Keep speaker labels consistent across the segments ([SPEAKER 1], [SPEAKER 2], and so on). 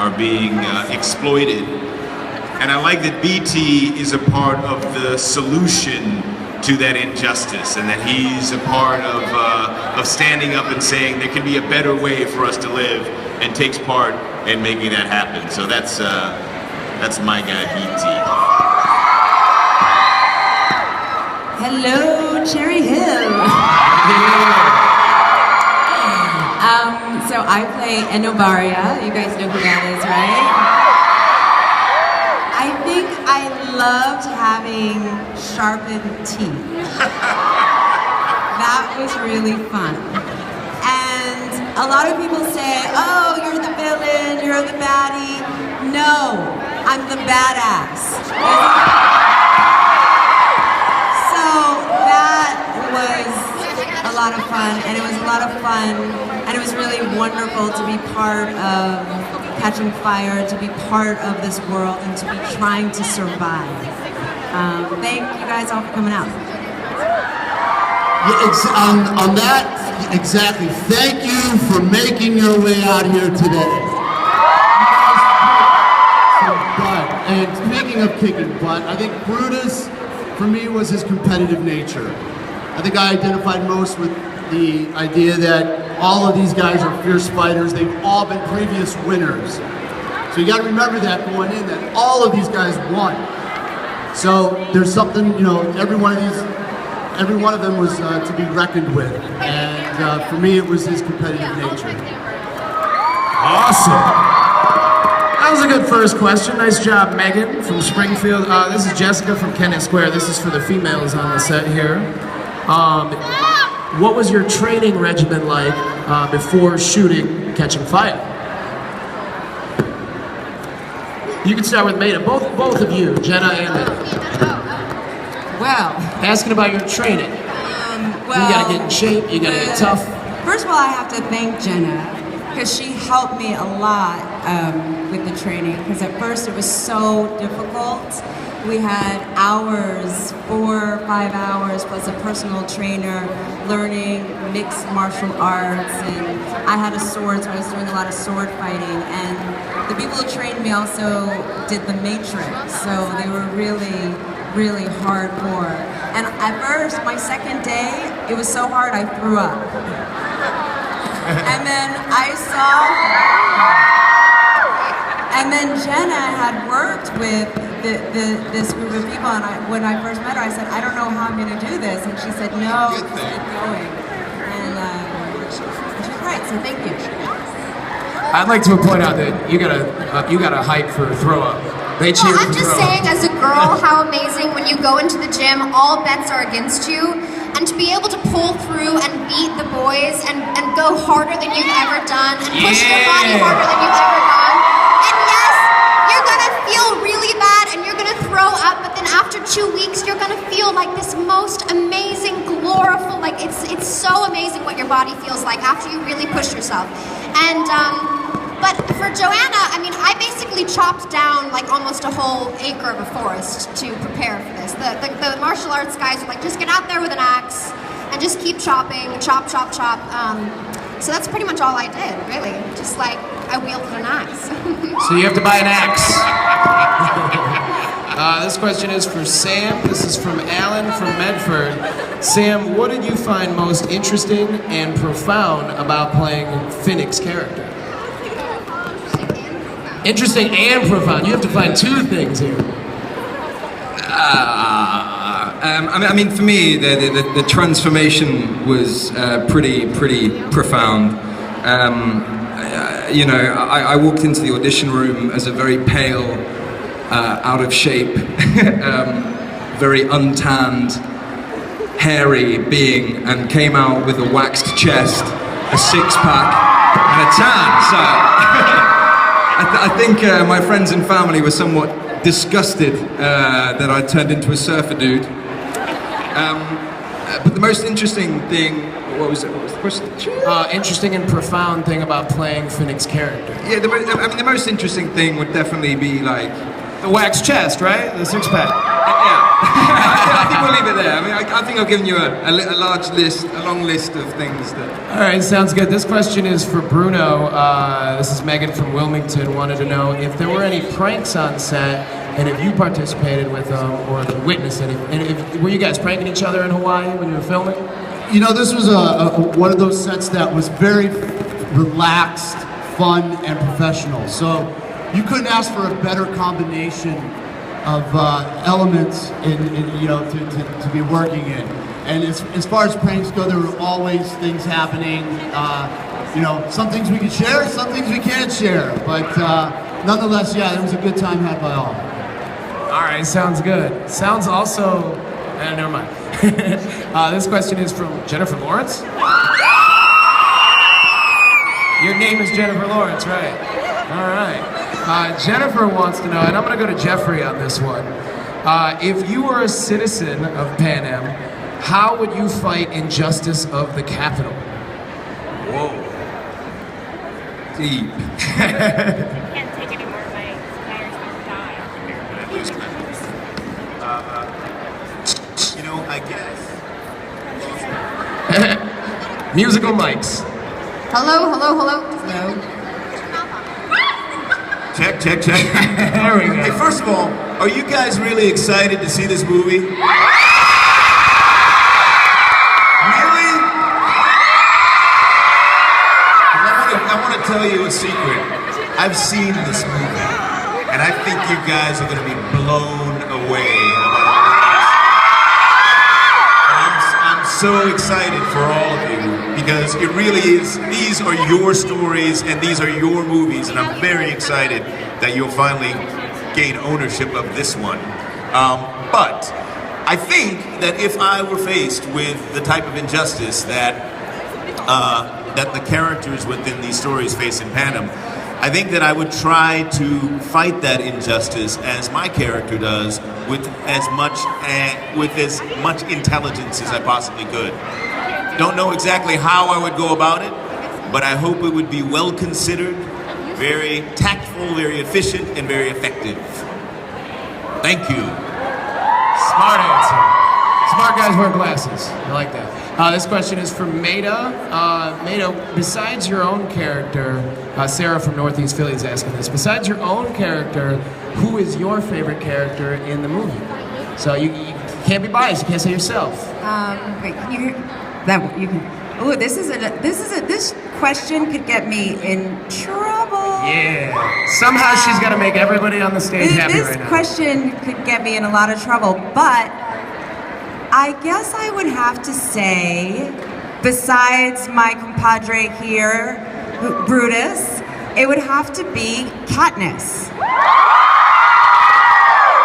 [SPEAKER 1] are being exploited. And I like that BT is a part of the solution to that injustice, and that he's a part of standing up and saying there can be a better way for us to live, and takes part in making that happen. So that's my guy, BT.
[SPEAKER 2] Hello, Cherry Hill. So I play Enobaria. You guys know who that is, right? I think I loved having sharpened teeth. That was really fun. And a lot of people say, oh, you're the villain, you're the baddie. No, I'm the badass. So that was a lot of fun, and it was a lot of fun, and it was really wonderful to be part of Catching Fire, to be part of this world, and to be trying to survive. Thank you guys all for coming out.
[SPEAKER 3] Yeah, on that, exactly. Thank you for making your way out here today. And speaking of kicking butt, I think Brutus, for me, was his competitive nature. I think I identified most with the idea that all of these guys are fierce fighters. They've all been previous winners. So you gotta remember that going in, that all of these guys won. So there's something, you know, every one of them was to be reckoned with. And for me, it was his competitive nature.
[SPEAKER 4] Awesome. That was a good first question. Nice job, Megan from Springfield. This is Jessica from Kennett Square. This is for the females on the set here. What was your training regimen like before shooting Catching Fire? You can start with Maida. Both of you, Jenna and Maida.
[SPEAKER 2] Well,
[SPEAKER 4] asking about your training.
[SPEAKER 2] Well,
[SPEAKER 4] you gotta get in shape. You gotta get tough.
[SPEAKER 2] First of all, I have to thank Jenna, because she helped me a lot with the training, because at first it was so difficult. We had hours, 4 or 5 hours, plus a personal trainer, learning mixed martial arts, and I had a sword, so I was doing a lot of sword fighting, and the people who trained me also did the Matrix, so they were really, really hardcore. And at first, my second day, it was so hard I threw up. And then and then Jenna had worked with this group of people, and when I first met her, I said, I don't know how I'm going to do this, and she said, no, just keep going. And she's right, so thank you.
[SPEAKER 4] I'd like to point out that you got a hype for throw up. They cheer
[SPEAKER 5] I'm
[SPEAKER 4] for
[SPEAKER 5] just
[SPEAKER 4] throw
[SPEAKER 5] saying,
[SPEAKER 4] up.
[SPEAKER 5] as a girl, how amazing when you go into the gym, all bets are against you, and to be able to pull through and beat the boys and go harder than you've ever done, and push your body harder than you've ever done. And yes, you're gonna feel really bad and you're gonna throw up, but then after 2 weeks, you're gonna feel like this most amazing, glorious, like it's so amazing what your body feels like after you really push yourself. And but for Joanna, I mean, I basically chopped down like almost a whole acre of a forest to prepare for this. The martial arts guys were like, just get out there with an axe and just keep chopping, chop, chop, chop. So that's pretty much all I did, really. Just like, I wielded an axe.
[SPEAKER 4] So you have to buy an axe. This question is for Sam. This is from Alan from Medford. Sam, what did you find most interesting and profound about playing Finnick's character? Interesting and profound. You have to find two things here.
[SPEAKER 6] I mean, for me, the transformation was pretty profound. You know, I walked into the audition room as a very pale, out of shape, very untanned, hairy being, and came out with a waxed chest, a six-pack, and a tan. So I think my friends and family were somewhat disgusted that I turned into a surfer dude. But the most interesting thing, what was the question?
[SPEAKER 4] Interesting and profound thing about playing Finnick's character.
[SPEAKER 6] Yeah, the most interesting thing would definitely be like
[SPEAKER 4] the wax chest, right? The six-pack.
[SPEAKER 6] Yeah. I think we'll leave it there. I mean, I think I've given you a large list, a long list of things that.
[SPEAKER 4] All right, sounds good. This question is for Bruno. This is Megan from Wilmington. Wanted to know if there were any pranks on set, and if you participated with them or witnessed any. And were you guys pranking each other in Hawaii when you were filming?
[SPEAKER 3] You know, this was one of those sets that was very relaxed, fun, and professional. So you couldn't ask for a better combination of elements to be working in. And as far as pranks go, there were always things happening. Some things we could share, some things we can't share. But nonetheless, yeah, it was a good time had by all.
[SPEAKER 4] All right, sounds good. Sounds also. Never mind. This question is from Jennifer Lawrence. Your name is Jennifer Lawrence, right? All right. Jennifer wants to know, and I'm going to go to Jeffrey on this one. If you were a citizen of Pan Am, how would you fight injustice of the Capitol?
[SPEAKER 6] Whoa. Deep.
[SPEAKER 7] Can't take any more bites. Tires don't die.
[SPEAKER 1] I guess.
[SPEAKER 4] Musical mics.
[SPEAKER 5] Hello.
[SPEAKER 1] Check.
[SPEAKER 4] There we go.
[SPEAKER 1] Hey, first of all, are you guys really excited to see this movie? Really? I want to tell you a secret. I've seen this movie, and I think you guys are going to be blown away. I'm so excited for all of you because it really is. These are your stories and these are your movies, and I'm very excited that you'll finally gain ownership of this one. But I think that if I were faced with the type of injustice that the characters within these stories face in Pan Am, I think that I would try to fight that injustice as my character does, with as much intelligence as I possibly could. Don't know exactly how I would go about it, but I hope it would be well considered, very tactful, very efficient, and very effective. Thank you.
[SPEAKER 4] Smart answer. Smart guys wear glasses. I like that. This question is from Maida. Maida, besides your own character, Sarah from Northeast Philly is asking this. Besides your own character, who is your favorite character in the movie? So you can't be biased. You can't say yourself.
[SPEAKER 2] Wait, you can. Ooh, this question could get me in trouble.
[SPEAKER 4] Yeah. Somehow she's got to make everybody on the stage happy right now.
[SPEAKER 2] This question could get me in a lot of trouble, but I guess I would have to say, besides my compadre here, Brutus, it would have to be Katniss.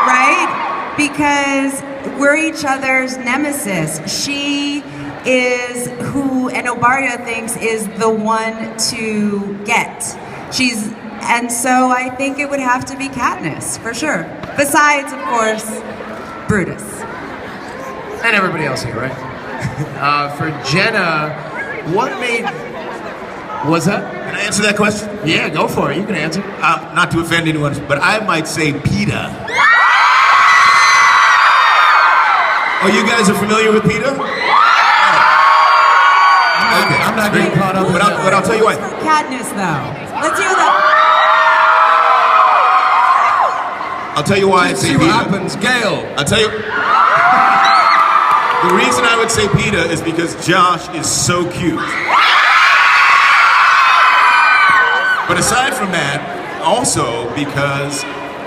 [SPEAKER 2] Right? Because we're each other's nemesis. She is who Enobaria thinks is the one to get. And so I think it would have to be Katniss, for sure. Besides, of course, Brutus.
[SPEAKER 4] And everybody else here, right? For Jenna, what made... What's that?
[SPEAKER 1] Can I answer that question?
[SPEAKER 4] Yeah, go for it. You can answer.
[SPEAKER 1] Not to offend anyone, but I might say PETA. Oh, you guys are familiar with PETA? Okay.
[SPEAKER 4] I'm not getting caught up.
[SPEAKER 1] But I'll tell you what.
[SPEAKER 2] Katniss, though. Let's hear that.
[SPEAKER 1] I'll tell you why I say
[SPEAKER 6] See what
[SPEAKER 1] PETA.
[SPEAKER 6] happens, Gail.
[SPEAKER 1] I'll tell you. The reason I would say PETA is because Josh is so cute. But aside from that, also because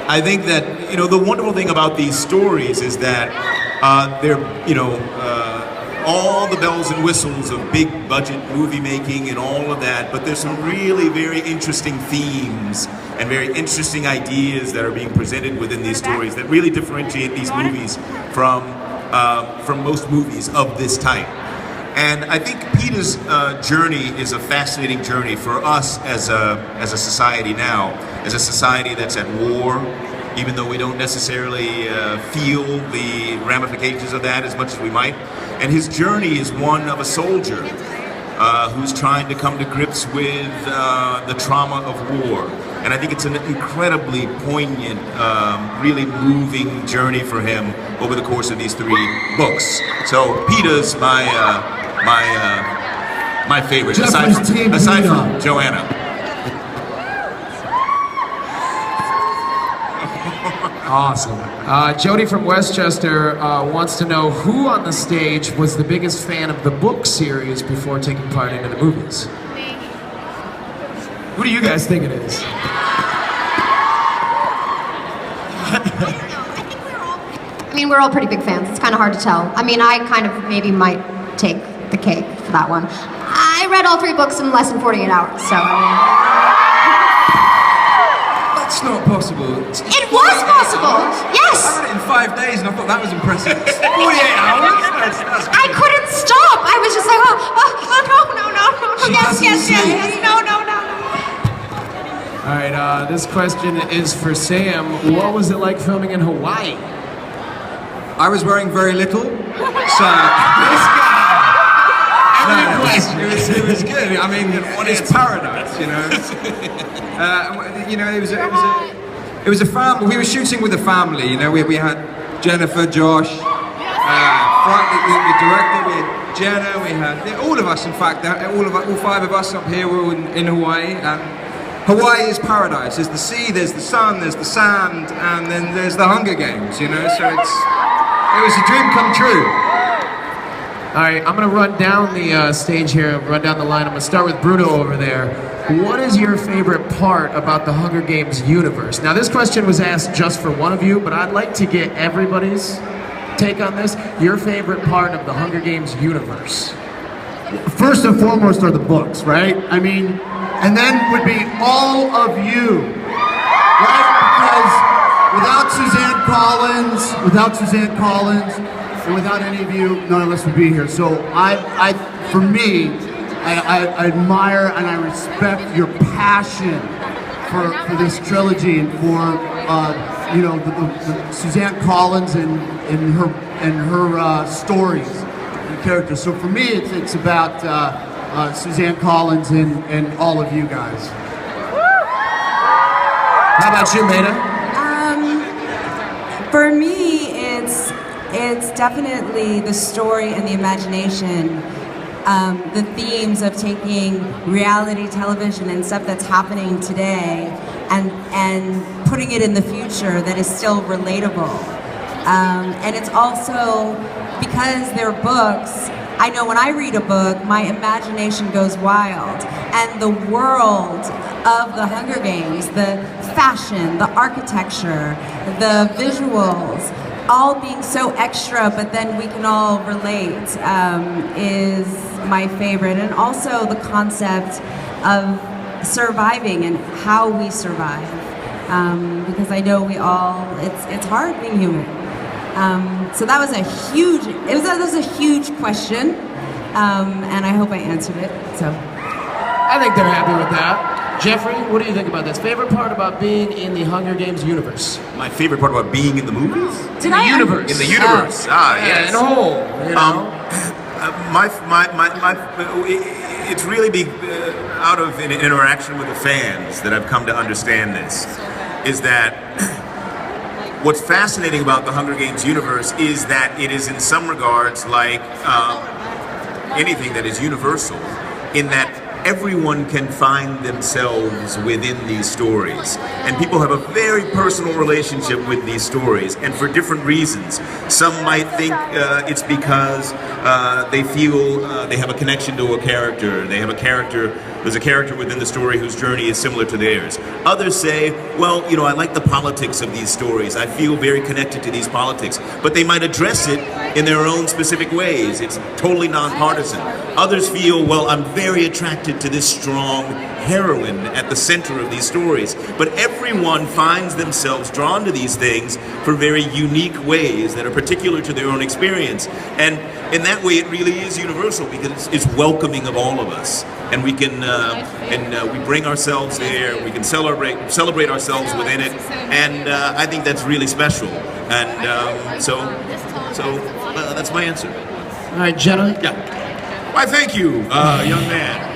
[SPEAKER 1] I think that, the wonderful thing about these stories is that they're, all the bells and whistles of big budget movie making and all of that, but there's some really very interesting themes and very interesting ideas that are being presented within these stories that really differentiate these movies from most movies of this type. And I think PETA's journey is a fascinating journey for us as a society now, as a society that's at war, even though we don't necessarily feel the ramifications of that as much as we might. And his journey is one of a soldier who's trying to come to grips with the trauma of war. And I think it's an incredibly poignant, really moving journey for him over the course of these 3 books. So Peeta's my favorite, aside from Joanna.
[SPEAKER 4] Awesome. Jody from Westchester wants to know who on the stage was the biggest fan of the book series before taking part into the movies? Who do you guys think it is?
[SPEAKER 5] I mean, we're all pretty big fans. It's kind of hard to tell. I mean, I kind of maybe might take the cake for that one. I read all 3 books in less than 48 hours, so I mean...
[SPEAKER 6] That's not possible.
[SPEAKER 5] It was possible! Yes!
[SPEAKER 6] I read it in 5 days and I thought that was impressive. 48 hours? That's
[SPEAKER 5] I couldn't stop! I was just like, no, yes, no.
[SPEAKER 4] All right, this question is for Sam. What was it like filming in Hawaii?
[SPEAKER 6] I was wearing very little, so...
[SPEAKER 4] This guy!
[SPEAKER 6] It was good. I mean, it's paradise, you know. It was a family. We were shooting with a family, you know. We had Jennifer, Josh, Frank, the director. We had Jenna. We had all of us. In fact, all 5 of us up here were all in Hawaii. And Hawaii is paradise. There's the sea, there's the sun, there's the sand, and then there's the Hunger Games. You know, so it was a dream come true.
[SPEAKER 4] All right, I'm gonna run down the stage here, run down the line. I'm gonna start with Bruno over there. What is your favorite part about the Hunger Games universe? Now, this question was asked just for one of you, but I'd like to get everybody's take on this. Your favorite part of the Hunger Games universe?
[SPEAKER 3] First and foremost are the books, right? I mean, and then would be all of you, right? Because without Suzanne Collins, and without any of you, none of us would be here. So for me, I admire and I respect your passion for this trilogy and for the Suzanne Collins and her stories and characters. So for me, it's about Suzanne Collins and all of you guys.
[SPEAKER 4] How about you, Maida?
[SPEAKER 2] For me, it's definitely the story and the imagination, the themes of taking reality television and stuff that's happening today and putting it in the future that is still relatable. And it's also, because they're books, I know when I read a book, my imagination goes wild. And the world of the Hunger Games, the fashion, the architecture, the visuals, all being so extra, but then we can all relate, is my favorite. And also the concept of surviving and how we survive. Because I know we all, it's hard being human. So that was a huge question, and I hope I answered it. So
[SPEAKER 4] I think they're happy with that. Jeffrey, what do you think about this? Favorite part about being in the Hunger Games universe?
[SPEAKER 1] My favorite part about being in the movies?
[SPEAKER 4] In the universe.
[SPEAKER 1] In the universe. Yes.
[SPEAKER 4] In a whole, you know?
[SPEAKER 1] It's really out of an interaction with the fans that I've come to understand this, is that what's fascinating about the Hunger Games universe is that it is in some regards like anything that is universal, in that everyone can find themselves within these stories. And people have a very personal relationship with these stories, and for different reasons. Some might think it's because they feel they have a connection to a character. There's a character within the story whose journey is similar to theirs. Others say, well, I like the politics of these stories. I feel very connected to these politics. But they might address it in their own specific ways. It's totally nonpartisan. Others feel, well, I'm very attracted to this strong heroine at the center of these stories. But everyone finds themselves drawn to these things for very unique ways that are particular to their own experience. And in that way, it really is universal, because it's welcoming of all of us. And we can, we bring ourselves there. We can celebrate ourselves within it, and I think that's really special. And so that's my answer.
[SPEAKER 4] All right, Jenna.
[SPEAKER 1] Yeah. Why, thank you, young man.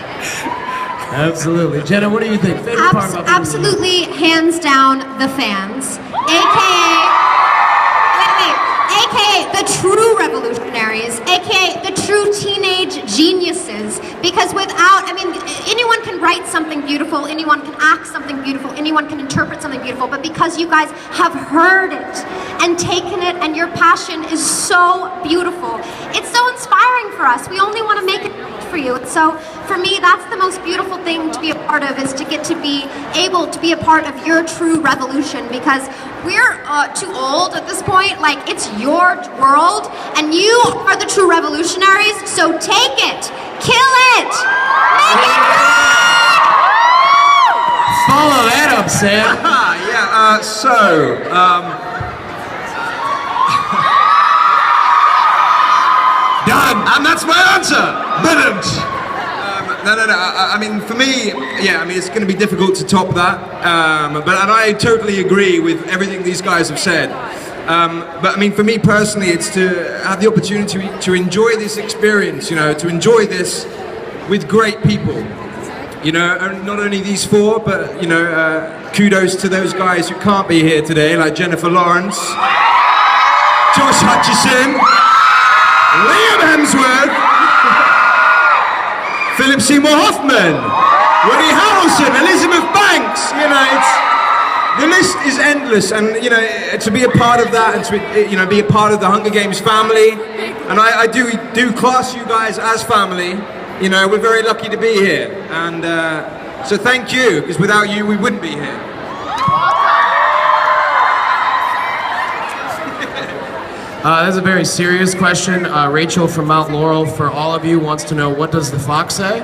[SPEAKER 4] Absolutely. Jenna, what do you think? Favorite part about being
[SPEAKER 5] Absolutely, hands down, the fans. AKA the true revolutionaries, AKA the true teenage geniuses. Because without, anyone can write something beautiful, anyone can act something beautiful, anyone can interpret something beautiful, but because you guys have heard it and taken it and your passion is so beautiful, it's so inspiring for us. We only want to make it for you. And so for me, that's the most beautiful thing to be a part of, is to get to be able to be a part of your true revolution, because we're too old at this point. Like, it's your world and you are the true revolutionaries, so take it, kill it, make it great!
[SPEAKER 4] Follow that up, Sam.
[SPEAKER 6] Done! And that's my answer! Brilliant! No. I mean, for me, it's going to be difficult to top that. And I totally agree with everything these guys have said. But I mean, for me personally, it's to have the opportunity to enjoy this experience, to enjoy this with great people. And not only these four, but, kudos to those guys who can't be here today, like Jennifer Lawrence, Josh Hutcherson, Liam Hemsworth, Philip Seymour Hoffman, Woody Harrelson, Elizabeth Banks. The list is endless, and to be a part of that, and to be a part of the Hunger Games family, and I do class you guys as family. We're very lucky to be here, and so thank you, because without you we wouldn't be here.
[SPEAKER 4] That's a very serious question. Rachel from Mount Laurel, for all of you, wants to know, what does the fox say?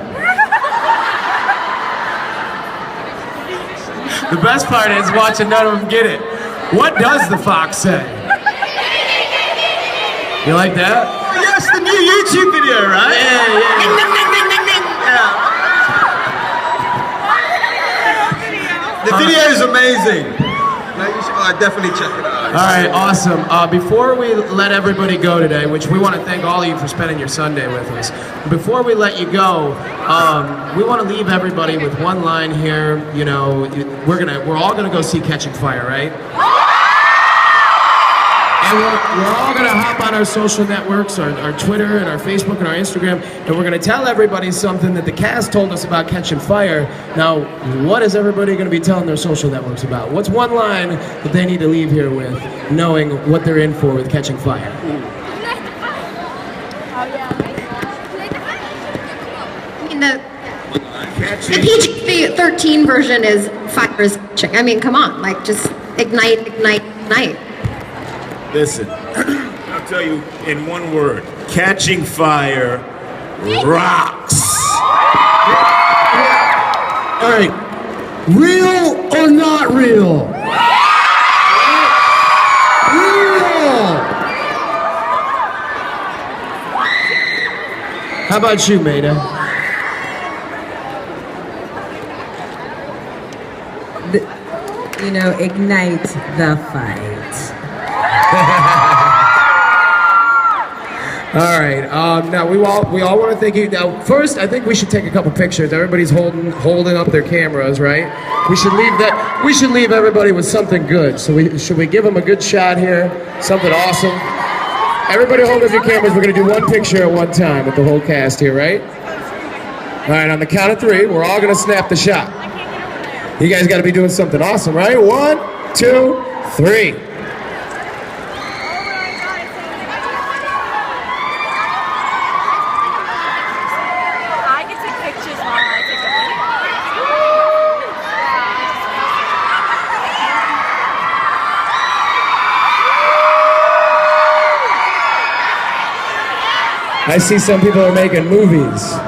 [SPEAKER 4] The best part is watching none of them get it. What does the fox say? You like that?
[SPEAKER 1] Oh, yes, the new YouTube video, right?
[SPEAKER 6] The video is amazing. Definitely check it out.
[SPEAKER 4] All right, awesome. Before we let everybody go today, which we want to thank all of you for spending your Sunday with us. Before we let you go, we want to leave everybody with one line here. We're all gonna go see Catching Fire, right? And we're all gonna hop on our social networks, our Twitter and our Facebook and our Instagram, and we're gonna tell everybody something that the cast told us about Catching Fire. Now, what is everybody gonna be telling their social networks about? What's one line that they need to leave here with, knowing what they're in for with Catching Fire?
[SPEAKER 5] The PG-13 version is fire is catching. Come on, just ignite, ignite, ignite.
[SPEAKER 1] Listen, I'll tell you in one word: Catching Fire rocks.
[SPEAKER 3] All right, real or not real? Real!
[SPEAKER 4] How about you, Maida?
[SPEAKER 2] Ignite the fight.
[SPEAKER 4] All right. Now we all want to thank you. Now, first, I think we should take a couple pictures. Everybody's holding up their cameras, right? We should leave everybody with something good. So should we give them a good shot here? Something awesome. Everybody, hold up your cameras. We're gonna do one picture at one time with the whole cast here, right? All right. On the count of three, we're all gonna snap the shot. You guys got to be doing something awesome, right? 1, 2, 3.
[SPEAKER 7] I can take pictures while I take
[SPEAKER 4] I see some people are making movies.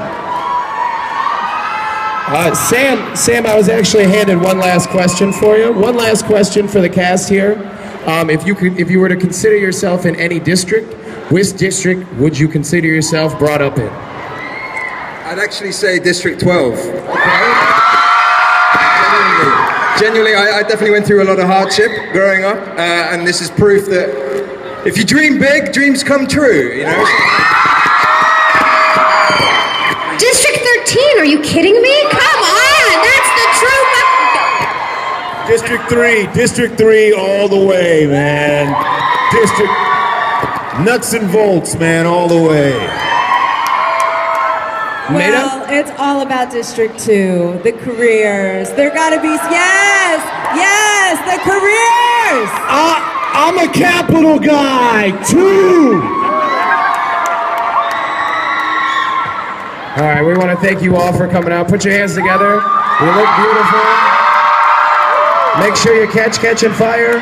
[SPEAKER 4] Sam, I was actually handed one last question for you. One last question for the cast here. If you were to consider yourself in any district, which district would you consider yourself brought up in?
[SPEAKER 6] I'd actually say District 12. Genuinely, I definitely went through a lot of hardship growing up, and this is proof that if you dream big, dreams come true,
[SPEAKER 5] District 13, are you kidding me? Come on!
[SPEAKER 8] District 3 all the way, man. District nuts and bolts, man, all the way.
[SPEAKER 2] Well, it's all about District 2, the careers. There gotta be, yes, the careers!
[SPEAKER 8] I'm a capital guy, too!
[SPEAKER 4] All right, we want to thank you all for coming out. Put your hands together. You look beautiful. Make sure you catch and fire.